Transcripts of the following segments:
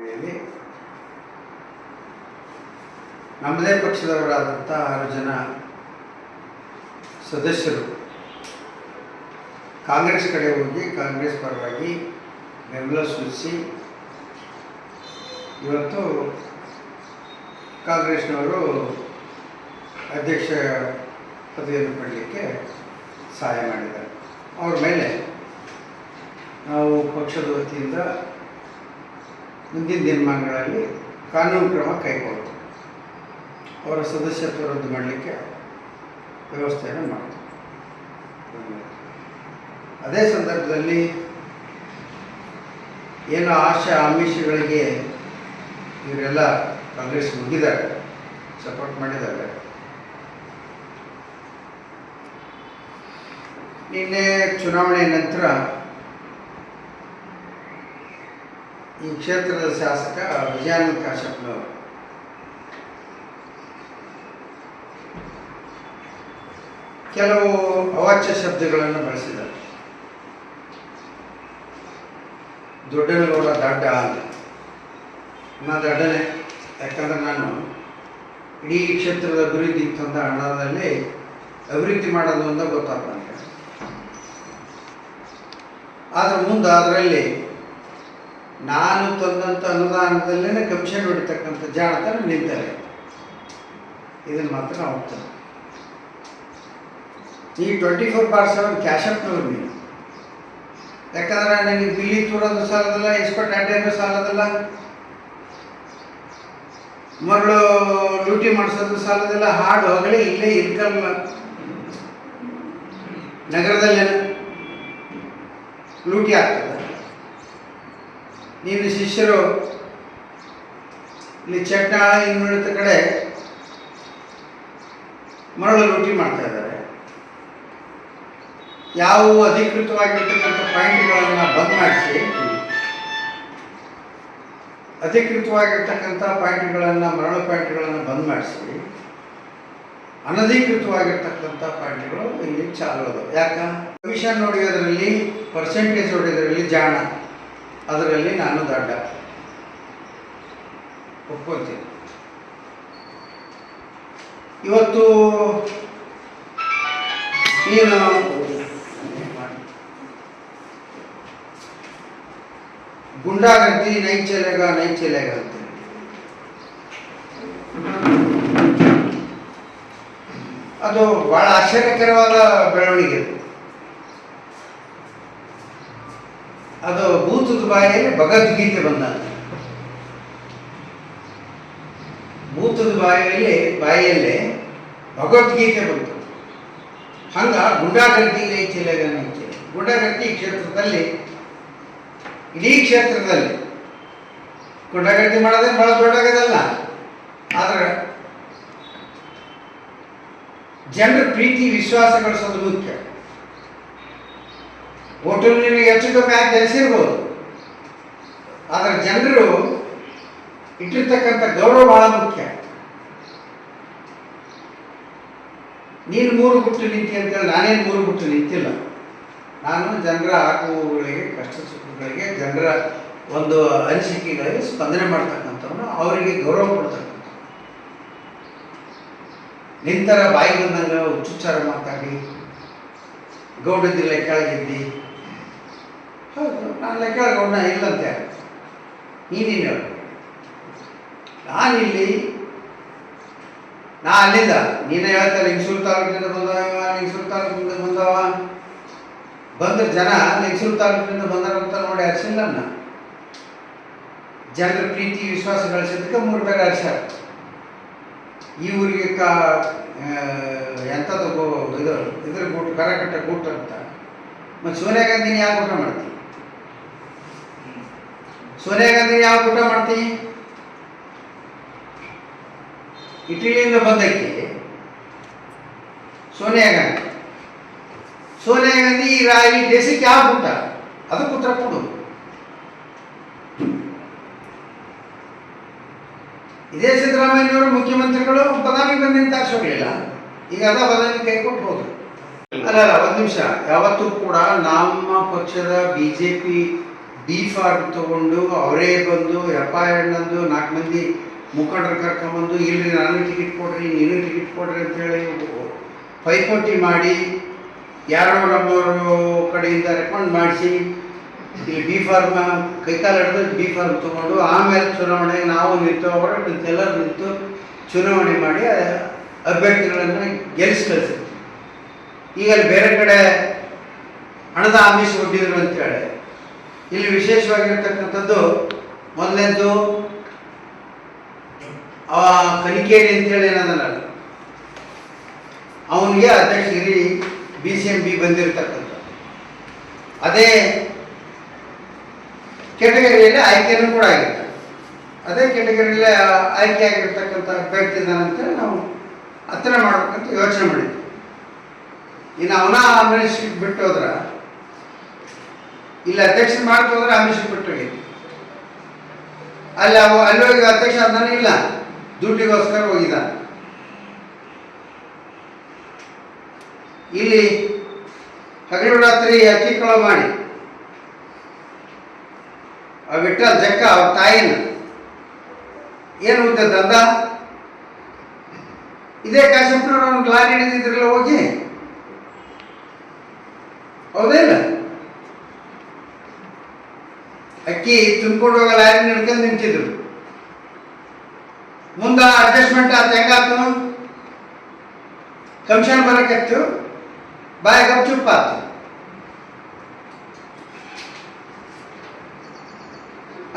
ಹಿನ್ನೆಲೆಯಲ್ಲಿ ನಮ್ಮದೇ ಪಕ್ಷದವರಾದಂಥ 6 ಜನ ಸದಸ್ಯರು ಕಾಂಗ್ರೆಸ್ ಕಡೆ ಹೋಗಿ ಕಾಂಗ್ರೆಸ್ ಪರವಾಗಿ ಬೆಂಬಲ ಸೂಚಿಸಿ ಇವತ್ತು ಕಾಂಗ್ರೆಸ್ನವರು ಅಧ್ಯಕ್ಷ ಪದವಿಯನ್ನು ಪಡಲಿಕ್ಕೆ ಸಹಾಯ ಮಾಡಿದ್ದಾರೆ. ಅವ್ರ ಮೇಲೆ ನಾವು ಪಕ್ಷದ ವತಿಯಿಂದ ಮುಂದಿನ ದಿನಮಾನಗಳಲ್ಲಿ ಕಾನೂನು ಕ್ರಮ ಕೈಗೊಳ್ತೀವಿ. ಅವರ ಸದಸ್ಯತ್ವ ರದ್ದು ಮಾಡಲಿಕ್ಕೆ ವ್ಯವಸ್ಥೆಯನ್ನು ಮಾಡ್ತೀವಿ. ಅದೇ ಸಂದರ್ಭದಲ್ಲಿ ಏನು ಆಶಾ ಆಮಿಷಗಳಿಗೆ ಇವರೆಲ್ಲ ಕಾಂಗ್ರೆಸ್ ಮುಗಿದ್ದಾರೆ, ಸಪೋರ್ಟ್ ಮಾಡಿದ್ದಾರೆ. ನಿನ್ನೆ ಚುನಾವಣೆ ನಂತರ ಈ ಕ್ಷೇತ್ರದ ಶಾಸಕ ವಿಜಯಾನಂದ ಕಾಶ್ಯಪ್ನವರು ಕೆಲವು ಅವಾಚ್ಯ ಶಬ್ದಗಳನ್ನು ಬಳಸಿದ್ದಾರೆ. ದೊಡ್ಡನಗೌಡ ದಡ್ಡ ಅಂತ. ನಾನು ದಡ್ಡನೆ, ಯಾಕಂದರೆ ನಾನು ಇಡೀ ಕ್ಷೇತ್ರದ ಅಭಿವೃದ್ಧಿ ತಂದ ಹಣದಲ್ಲಿ ಅಭಿವೃದ್ಧಿ ಮಾಡೋದು ಅಂತ ಗೊತ್ತಾಗ ನನಗೆ. ಆದರೆ ಮುಂದೆ ಅದರಲ್ಲಿ ನಾನು ತಂದಂಥ ಅನುದಾನದಲ್ಲೇ ಕಮಿಷನ್ ಹೊಡಿತಕ್ಕಂಥ ಜಾಣತನ ನಿಂತರೆ ಇದನ್ನು ಮಾತ್ರ ನಾವು ಹೋಗ್ತೇನೆ. ಈ 24/7 ಕ್ಯಾಶಪ್ನವ್ರು ನೀವು, ಯಾಕಂದ್ರೆ ನನಗೆ ಬಿಲ್ಲಿ ತೂರೋದು ಸಾಲದಲ್ಲ, ಎಸ್ಪರ್ಟ್ ಅಡ್ಡೇನೂ ಸಾಲದಲ್ಲ, ಮರಳು ಲೂಟಿ ಮಾಡಿಸೋದು ಸಾಲದಲ್ಲ. ಹಾಡು ಹೊಗಳಿ ಇಲ್ಲೇ ಇನ್ಕಮ್ ನಗರದಲ್ಲೇ ಲೂಟಿ ಆಗ್ತದೆ. ನೀನು ಶಿಷ್ಯರು ಇಲ್ಲಿ ಚಟ್ನಾಳ ಇನ್ನುಳಿದ ಕಡೆ ಮರಳು ಲೂಟಿ ಮಾಡ್ತಾ ಇದ್ದಾರೆ. ಯಾವುವು ಅಧಿಕೃತವಾಗಿರ್ತಕ್ಕಂಥ ಪಾಯಿಂಟ್ಗಳನ್ನು ಬಂದ್ ಮಾಡಿಸಿ, ಅಧಿಕೃತವಾಗಿರ್ತಕ್ಕಂಥ ಪಾಯಿಂಟ್ಗಳನ್ನು, ಮರಳು ಪಾಯಿಂಟ್ಗಳನ್ನು ಬಂದ್ ಮಾಡಿಸಿ, ಅನಧಿಕೃತವಾಗಿರ್ತಕ್ಕಂಥ ಪಾಯಿಂಟ್ಗಳು ಇಲ್ಲಿ ಚಾಲು ಅದಾವೆ. ಯಾಕೆ? ಕಮಿಷನ್ ಹೊಡೆಯೋದ್ರಲ್ಲಿ, ಪರ್ಸೆಂಟೇಜ್ ಹೊಡೆಯೋದ್ರಲ್ಲಿ ಜಾಣ, ಅದರಲ್ಲಿ ನಾನು ದಡ್ಡ ಒಪ್ಕೊಳ್ತೀನಿ. ಇವತ್ತು ನೀನು ಗುಂಡಾಗರ್ದಿ ನೈಚಲೆಗ ಅಂತ ಅದು ಬಹಳ ಆಶ್ಚರ್ಯಕರವಾದ ಬೆಳವಣಿಗೆ. ಅದು ಭೂತದ ಬಾಯಲ್ಲಿ ಭಗವದ್ಗೀತೆ ಬಂದ. ಭೂತದ ಬಾಯಲ್ಲಿ ಭಗವದ್ಗೀತೆ ಬಂತು. ಹಂಗ ಗುಂಡಾಗರ್ದಿ ನೈಚಲೆಗ. ಗುಂಡಾಗರ್ದಿ ಕ್ಷೇತ್ರದಲ್ಲಿ, ಇಡೀ ಕ್ಷೇತ್ರದಲ್ಲಿ ಗುಂಡಾಗರ್ದಿ ಮಾಡೋದೇ ಬಹಳ ದೊಡ್ಡದಲ್ಲ. ಆದರೆ ಜನರ ಪ್ರೀತಿ ವಿಶ್ವಾಸ ಗಳಿಸೋದು ಮುಖ್ಯ. ಹೋಟೆಲ್ ನಿಮಗೆ ಹೆಚ್ಚು ಕಮ್ಮಿ ಆಗಿ ತಿಳಿಸಿರ್ಬೋದು, ಆದರೆ ಜನರು ಇಟ್ಟಿರ್ತಕ್ಕಂಥ ಗೌರವ ಬಹಳ ಮುಖ್ಯ. ನೀನು 3 ಗುಟ್ಟು ನಿಂತಿ ಅಂತೇಳಿ ನಾನೇನು 3 ಗುಟ್ಟು ನಿಂತಿಲ್ಲ. ನಾನು ಜನರ ಆಗುಗಳಿಗೆ, ಕಷ್ಟ ಸುಖಗಳಿಗೆ, ಜನರ ಒಂದು ಅನಿಸಿಕೆಗಳಿಗೆ ಸ್ಪಂದನೆ ಮಾಡ್ತಕ್ಕಂಥವ್ನು, ಅವರಿಗೆ ಗೌರವ ಕೊಡ್ತಕ್ಕಂಥ. ನಿಂತರ ಬಾಯಿ ಬಂದಂಗೆ ಹುಚ್ಚುಚ್ಚಾರ ಮಾತಾಡಿ ಗೌಡದ್ದಿ ಲೆಕ್ಕಾಗಿದ್ದಿ. ಹೌದು, ನಾನು ಲೆಕ್ಕಾಗೌಡ ಇಲ್ಲಂತೆ. ನೀನೇನು ಹೇಳು? ನಾ ಅಲ್ಲಿಂದ ನೀನೇ ಹೇಳ್ತಾರೆ ಲಿಂಗಸೂರು ತಾಲೂಕಿನಿಂದ ಬಂದವ ಬಂದ್ರೆ ಜನ ಲಿಂಗಸೂರು ತಾಲೂಕಿನಿಂದ ಬಂದಾರಂತ ನೋಡಿ ಹರ್ಸಿಲ್ಲ. ಜನರ ಪ್ರೀತಿ ವಿಶ್ವಾಸ ಗಳಿಸಿದ್ದಕ್ಕೆ 3 ಬೇರೆ ಹರ್ಸ್ಯಾರ. ಈ ಊರಿಗೆ ಎಂಥದ್ದು ಇದ್ರ ಗೂಟು, ಕರಕಟ್ಟ ಗೂಟ ಅಂತ. ಮತ್ತು ಸೋನಿಯಾ ಗಾಂಧಿನ ಯಾವ ಊಟ ಮಾಡ್ತೀವಿ? ಸೋನಿಯಾ ಗಾಂಧಿನ ಯಾವ ಊಟ ಮಾಡ್ತೀವಿ? ಇಟಲಿಯಿಂದ ಬಂದಕ್ಕೆ ಸೋನಿಯಾ ಗಾಂಧಿ ಈ ದೇಶಕ್ಕೆ ಯಾವ ಊಟ? ಅದಕ್ಕೆ ಉತ್ತರ ಕೊಡು. ಇದೇ ಸಿದ್ದರಾಮಯ್ಯನವರು ಮುಖ್ಯಮಂತ್ರಿಗಳು ಬದಾಮಿ ಬಂದು ತಾರಿಸೋಗ್ಲಿಲ್ಲ. ಈಗ ಅದ ಬದಾಮಿ ಕೈ ಕೊಟ್ಟು ಹೋದ್ರು. ಅಲ್ಲ, ಒಂದು ನಿಮಿಷ. ಯಾವತ್ತೂ ಕೂಡ ನಮ್ಮ ಪಕ್ಷದ BJP ಬಿ ಫಾರ್ಮ್ ತಗೊಂಡು ಅವರೇ ಬಂದು ಎಪ್ಪಣ್ಣಂದು 4 ಮಂದಿ ಮುಖಂಡರು ಕರ್ಕೊಂಬಂದು ಇಲ್ರಿ ನನಗೆ ಟಿಕೆಟ್ ಕೊಡ್ರಿ ನೀನು ಟಿಕೆಟ್ ಕೊಡ್ರಿ ಅಂತೇಳಿ ಪೈಪೋಟಿ ಮಾಡಿ ಯಾರೋ ನಮ್ಮವರು ಕಡೆಯಿಂದ ರೆಕಮೆಂಡ್ ಮಾಡಿಸಿ ಇಲ್ಲಿ ಬಿ ಫಾರ್ಮ್ ಕೈಕಾಲು ಹಿಡಿದು ಬಿ ಫಾರ್ಮ್ ತೊಗೊಂಡು ಆಮೇಲೆ ಚುನಾವಣೆಗೆ ನಾವು ನಿಂತು ಅವರ ಎಲ್ಲರೂ ನಿಂತು ಚುನಾವಣೆ ಮಾಡಿ ಅಭ್ಯರ್ಥಿಗಳನ್ನು ಗೆಲ್ಲಿಸಿ ಕಳಿಸಿದ್ವಿ. ಈಗ ಅಲ್ಲಿ ಬೇರೆ ಕಡೆ ಹಣದ ಆಮಿಷ ಒಡ್ಡಿದ್ರು ಅಂತೇಳಿ ಇಲ್ಲಿ ವಿಶೇಷವಾಗಿರ್ತಕ್ಕಂಥದ್ದು ಮೊದಲನೇದು ಕನಿಕೇರಿ ಅಂತೇಳಿ ಏನದಲ್ಲ ಅವನಿಗೆ ಅಧ್ಯಕ್ಷಗಿರಿ BCMB ಬಂದಿರತಕ್ಕಂಥ ಅದೇ ಕೆಟಗರಿಯಲ್ಲಿ ಆಯ್ಕೆನೂ ಕೂಡ ಆಗಿರ್ತಾರೆ. ಅದೇ ಕೆಟಗರಿಯಲ್ಲಿ ಆಯ್ಕೆ ಆಗಿರ್ತಕ್ಕಂಥ ಅಭ್ಯರ್ಥಿ ಇದ್ದಾನಂತೇಳಿ ನಾವು ಹತ್ತಿರ ಮಾಡ್ಬೇಕಂತ ಯೋಚನೆ ಮಾಡಿದ್ವಿ. ಇನ್ನು ಅವನ ಆಮಿಷಕ್ಕೆ ಬಿಟ್ಟು ಹೋದ್ರ ಇಲ್ಲಿ ಅಧ್ಯಕ್ಷ ಮಾಡ್ತಾ ಹೋದ್ರೆ ಆಮಿಷಕ್ಕೆ ಬಿಟ್ಟು ಹೋಗಿ ಅಲ್ಲಿ ಹೋಗಿ ಅಧ್ಯಕ್ಷ ಅಂತಾನೆ ಇಲ್ಲ, ದುಡ್ಡಿಗೋಸ್ಕರ ಹೋಗಿದ್ದಾನೆ. ಇಲ್ಲಿ ಹಗಲು ರಾತ್ರಿ ಅಕ್ಕಿ ಕಳವು ಮಾಡಿ ಬಿಟ್ಟ ಜಕ್ಕ ಅವ್ರ ತಾಯಿನ ಏನು ಉದ್ದ ದಂದ ಇದೇ ಕಾಶಪ್ಪನವ್ರು ಅವ್ನಿಗೆ ಲಾರಿ ಹಿಡಿದಿದ್ರಲ್ಲ ಹೋಗಿ, ಹೌದೇ ಇಲ್ಲ? ಅಕ್ಕಿ ತುಂಬಿಕೊಂಡು ಹೋಗೋ ಲಾರಿ ನಡ್ಕೊಂಡು ನಿಂತಿದ್ರು. ಮುಂದೆ ಅಡ್ಜಸ್ಟ್ಮೆಂಟ್ ಆತ ಹೆಂಗಾತು, ಕಮಿಷನ್ ಬರಕತ್ತು, ಬಾಯಿ ಗಪ್ ಚುಪ್ ಆತು.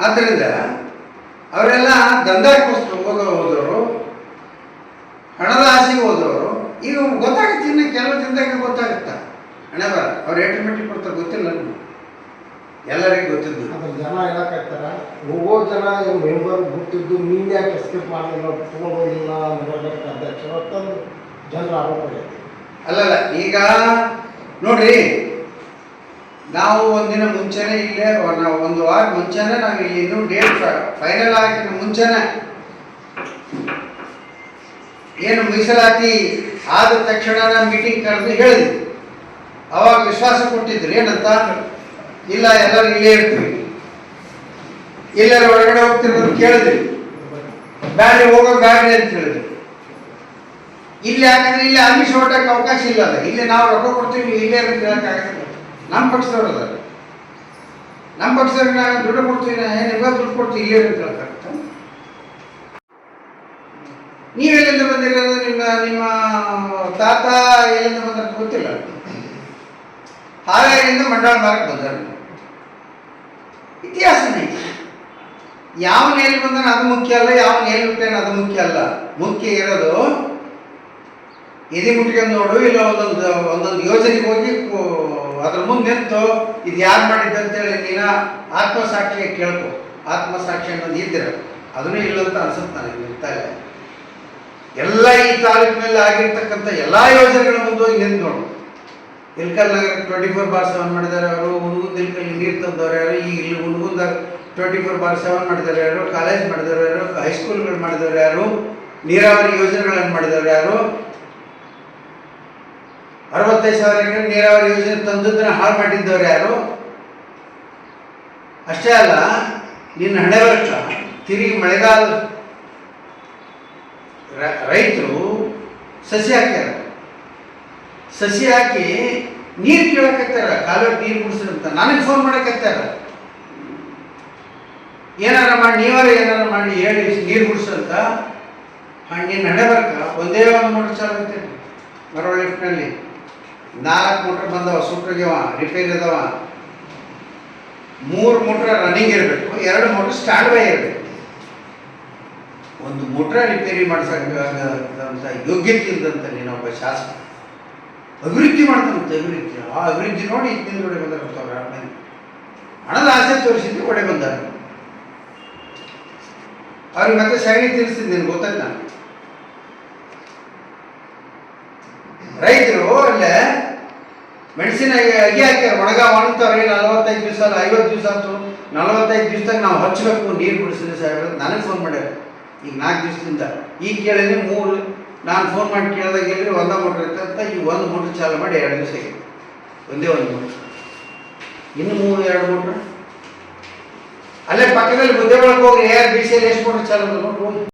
ಆದ್ದರಿಂದ ಅವರೆಲ್ಲ ದಂಧೆಗೋಸ್ಕರ ಹೋದವರು, ಹಣದ ಆಸೆಗೆ ಹೋದವರು. ಈಗ ಗೊತ್ತಾಗುತ್ತೆ, ಇನ್ನು ಕೆಲವು ದಿನದಾಗ ಗೊತ್ತಾಗುತ್ತ ಹಣೆ ಬರ. ಅವ್ರು ಎಸ್ಟಿಮೇಟಿವ್ ಕೊಡ್ತಾರೆ ಗೊತ್ತಿಲ್ಲ, ಎಲ್ಲರಿಗೂ ಗೊತ್ತಿದ್ದು. ಜನ ಹೇಳಕ್ಕಾಗ್ತಾರ ಹೋಗೋ ಜನ ಮೆಂಬರ್ ಗೊತ್ತಿದ್ದು ನೀನು ಯಾಕೆ ಎಸ್ಕೇಪ್ ಮಾಡಲಿಲ್ಲ, ತಗೊಂಡೋಗಿಲ್ಲ ನಗರಕ್ಕೆ ಅಧ್ಯಕ್ಷ ಅಂತಂದು ಜನರ ಆರೋಪ ಇದೆ. ಅಲ್ಲಲ್ಲ, ಈಗ ನೋಡ್ರಿ, ನಾವು ಒಂದಿನ ಮುಂಚೆನೆ ಇಲ್ಲೇ ಒಂದು ವಾರ ಮುಂಚೆನೆ ನಾವು ಇಲ್ಲಿ ಇನ್ನೂ ಡೇಟ್ ಫೈನಲ್ ಆಗಿನ ಮುಂಚೆನೆ ಏನು ಮೀಸಲಾತಿ ಆದ ತಕ್ಷಣ ಮೀಟಿಂಗ್ ಕರೆದು ಹೇಳಿದ್ವಿ. ಅವಾಗ ವಿಶ್ವಾಸ ಕೊಟ್ಟಿದ್ರು ಏನಂತ, ಇಲ್ಲ ಎಲ್ಲರೂ ಇಲ್ಲೇ ಇರ್ತೀವಿ, ಎಲ್ಲರೂ ಹೊರಗಡೆ ಹೋಗ್ತಿರೋದು ಕೇಳಿದ್ವಿ, ಬ್ಯಾಡ್ರಿ ಹೋಗೋ ಬ್ಯಾಡ್ರಿ ಅಂತ ಹೇಳಿದ್ವಿ. ಇಲ್ಲಿ ಯಾಕಂದ್ರೆ ಇಲ್ಲಿ ಆಮಿಷ ಹೊಟ್ಟಕ್ಕೆ ಅವಕಾಶ ಇಲ್ಲ. ಅಲ್ಲ, ಇಲ್ಲಿ ನಾವು ರೊಕ್ಕ ಕೊಡ್ತೀವಿ, ನೀವು ಇಲ್ಲೇ ಅಂತ ಹೇಳಕ್ಕಾಗಲ್ಲ. ನಮ್ಮ ಪಕ್ಷದವ್ರು ಅದ, ನಮ್ಮ ಪಕ್ಷದವ್ರಿಗೆ ನಾವು ದುಡ್ಡು ಕೊಡ್ತೀವಿ, ನಿಮ್ಗೆ ದುಡ್ಡು ಕೊಡ್ತೀವಿ, ಇಲ್ಲೇ ಅಂತ ಹೇಳ್ತಾರೆ. ನೀವೆಲ್ಲಿಂದ ಬಂದಿರೋದು, ನಿಮ್ಮ ತಾತ ಎಲ್ಲಿಂದ ಬಂದ ಗೊತ್ತಿಲ್ಲ. ಹಾವೇರಿಯಿಂದ ಮಂಡಳ ಮಾರಕ್ಕೆ ಬಂದರು. ಇತಿಹಾಸನೇ, ಯಾವನ ಎಲ್ಲಿ ಬಂದಾನ ಅದು ಮುಖ್ಯ ಅಲ್ಲ, ಯಾವನ ಎಲ್ಲಿ ಬಿಟ್ಟೇನ ಅದು ಮುಖ್ಯ ಅಲ್ಲ. ಮುಖ್ಯ ಇರೋದು ಎದೆ ಮುಟ್ಕೊಂಡು ನೋಡು, ಇಲ್ಲ ಒಂದೊಂದು ಯೋಜನೆಗೆ ಹೋಗಿ ಅದ್ರ ಮುಂದೆ ನಿಂತು ಇದು ಯಾರು ಮಾಡಿದ್ದಂತೇಳಿ ನೀನು ಆತ್ಮಸಾಕ್ಷಿಗೆ ಕೇಳ್ಕೊ. ಆತ್ಮಸಾಕ್ಷಿ ಅನ್ನೋದು ಇದ್ರೆ ಅದನ್ನೂ ಇಲ್ಲಂತ ಅನ್ಸುತ್ತೆ ನನಗೆ. ಇರ್ತಾರೆ ಎಲ್ಲ ಈ ತಾಲೂಕಿನಲ್ಲಿ ಆಗಿರ್ತಕ್ಕಂಥ ಎಲ್ಲ ಯೋಜನೆಗಳ ಮುಂದೆ ಹೋಗಿ ನಿಂತು ನೋಡು. ಇಲ್ಕಲ್ ನಗರ 24/7 ಮಾಡಿದ್ದಾರೆ ಅವರು, ಹುಣಗುಂದ ಇಲ್ಕಲ್ಲಿ ನೀರು ತಂದವ್ರು ಯಾರು, ಈಗ ಇಲ್ಲಿ ಹುಣಗುಂದಾಗ 24/7 ಮಾಡಿದವರು ಯಾರು, ಕಾಲೇಜ್ ಮಾಡಿದವರು ಯಾರು, ಹೈಸ್ಕೂಲ್ಗಳು ಮಾಡಿದವರು ಯಾರು, ನೀರಾವರಿ ಯೋಜನೆಗಳನ್ನು ಮಾಡಿದವರು ಯಾರು, 65,000 ಎಕರೆ ನೀರಾವರಿ ಯೋಜನೆ ತಂದದ್ದನ್ನ ಹಾಳು ಮಾಡಿದ್ದವ್ರು ಯಾರು? ಅಷ್ಟೇ ಅಲ್ಲ, ನಿನ್ನ ಹಣೆ ವರ್ಷ ತಿರುಗಿ ಮಳೆಗಾಲ ರೈತರು ಸಸಿ ಹಾಕ್ಯಾರ. ಸಸಿ ಹಾಕಿ ನೀರು ಕೇಳಕತ್ತಾರ, ಕಾಲುವೆ ನೀರು ಬಿಡಿಸ್ರಂತ ನನಗೆ ಫೋನ್ ಮಾಡಕತ್ತಾರ. ಏನಾರ ಮಾಡಿ, ನೀವಾರ ಏನಾರ ಮಾಡಿ ಹೇಳಿ ನೀರು ಬಿಡಿಸಂತ. ನಿನ್ನ ಹಣೆ ಬರ್ಕ ಒಂದೇ ಒಂದು ಮೋಟರ್ ಚಾಲು ಐತೆ ಮರವಳ್ಳಿ ಲಿಫ್ಟ್ನಲ್ಲಿ. 4 ಮೋಟ್ರ್ ಬಂದವ, ಸುಟ್ಟಾಗ್ಯವ, ರಿಪೇರಿ ಅದಾವ. 3 ಮೋಟ್ರ್ ರನ್ನಿಂಗ್ ಇರಬೇಕು, 2 ಮೋಟ್ರ್ ಸ್ಟ್ಯಾಂಡ್ ಬೈ ಇರಬೇಕು. ಒಂದು ಮೋಟ್ರ ರಿಪೇರಿ ಮಾಡಿಸಂತ ಯೋಗ್ಯತೆ ಇಲ್ಲದಂತ ನೀನೊಬ್ಬ ಶಾಸಕ ಅಭಿವೃದ್ಧಿ ಮಾಡ್ತಾನಂತೆ. ಅಭಿವೃದ್ಧಿ, ಆ ಅಭಿವೃದ್ಧಿ ನೋಡಿ ಇತ್ತಿಂದ ಒಡೆ ಬಂದಾರ. ಹಣದ ಆಸೆ ತೋರಿಸಿದ್ದು ಒಡೆ ಬಂದಾರ. ಅವ್ರಿಗೆ ಮತ್ತೆ ಸಗಣಿ ತಿನ್ನಿಸ್ತಿದ್ದೇನೆ ಗೊತ್ತಾಯ್ತು. ನಾನು ರೈತರು ಅಲ್ಲೇ ಮೆಣಸಿನ ಅಗಿ ಹಾಕ್ಯಾರ, ಒಣಗ್ತಾವ್ರಿ. 45 ದಿವಸ 50 ದಿವಸ ಆಯ್ತು. 45 ದಿವಸದಾಗ ನಾವು ಹಚ್ಚಬೇಕು, ನೀರು ಬಿಡಿಸಿದ್ರೆ ಸಾಹೇಬ್ರ ನನಗೆ ಫೋನ್ ಮಾಡ್ಯಾರ. ಈಗ 4 ದಿವಸದಿಂದ ಈಗ ಕೇಳಿದ್ರೆ 3. ನಾನು ಫೋನ್ ಮಾಡಿ ಕೇಳಿದಾಗ ಹೇಳಿದ್ರೆ 1 ಮೋಟ್ರ್ ಇರ್ತಂತ. ಈ 1 ಮೋಟ್ರ್ ಚಾಲು ಮಾಡಿ 2 ದಿವಸ ಆಗಿದೆ, ಒಂದೇ 1 ಮೋಟ್ರ್. ಇನ್ನು 2 ಮೋಟ್ರ್ ಅಲ್ಲೇ ಪಕ್ಕದಲ್ಲಿ ಮುದ್ದೆ ಒಳಗೆ ಹೋಗಿ ARBC ಎಷ್ಟು ಕೊಟ್ಟು ಚಾಲು ನೋಡಿ.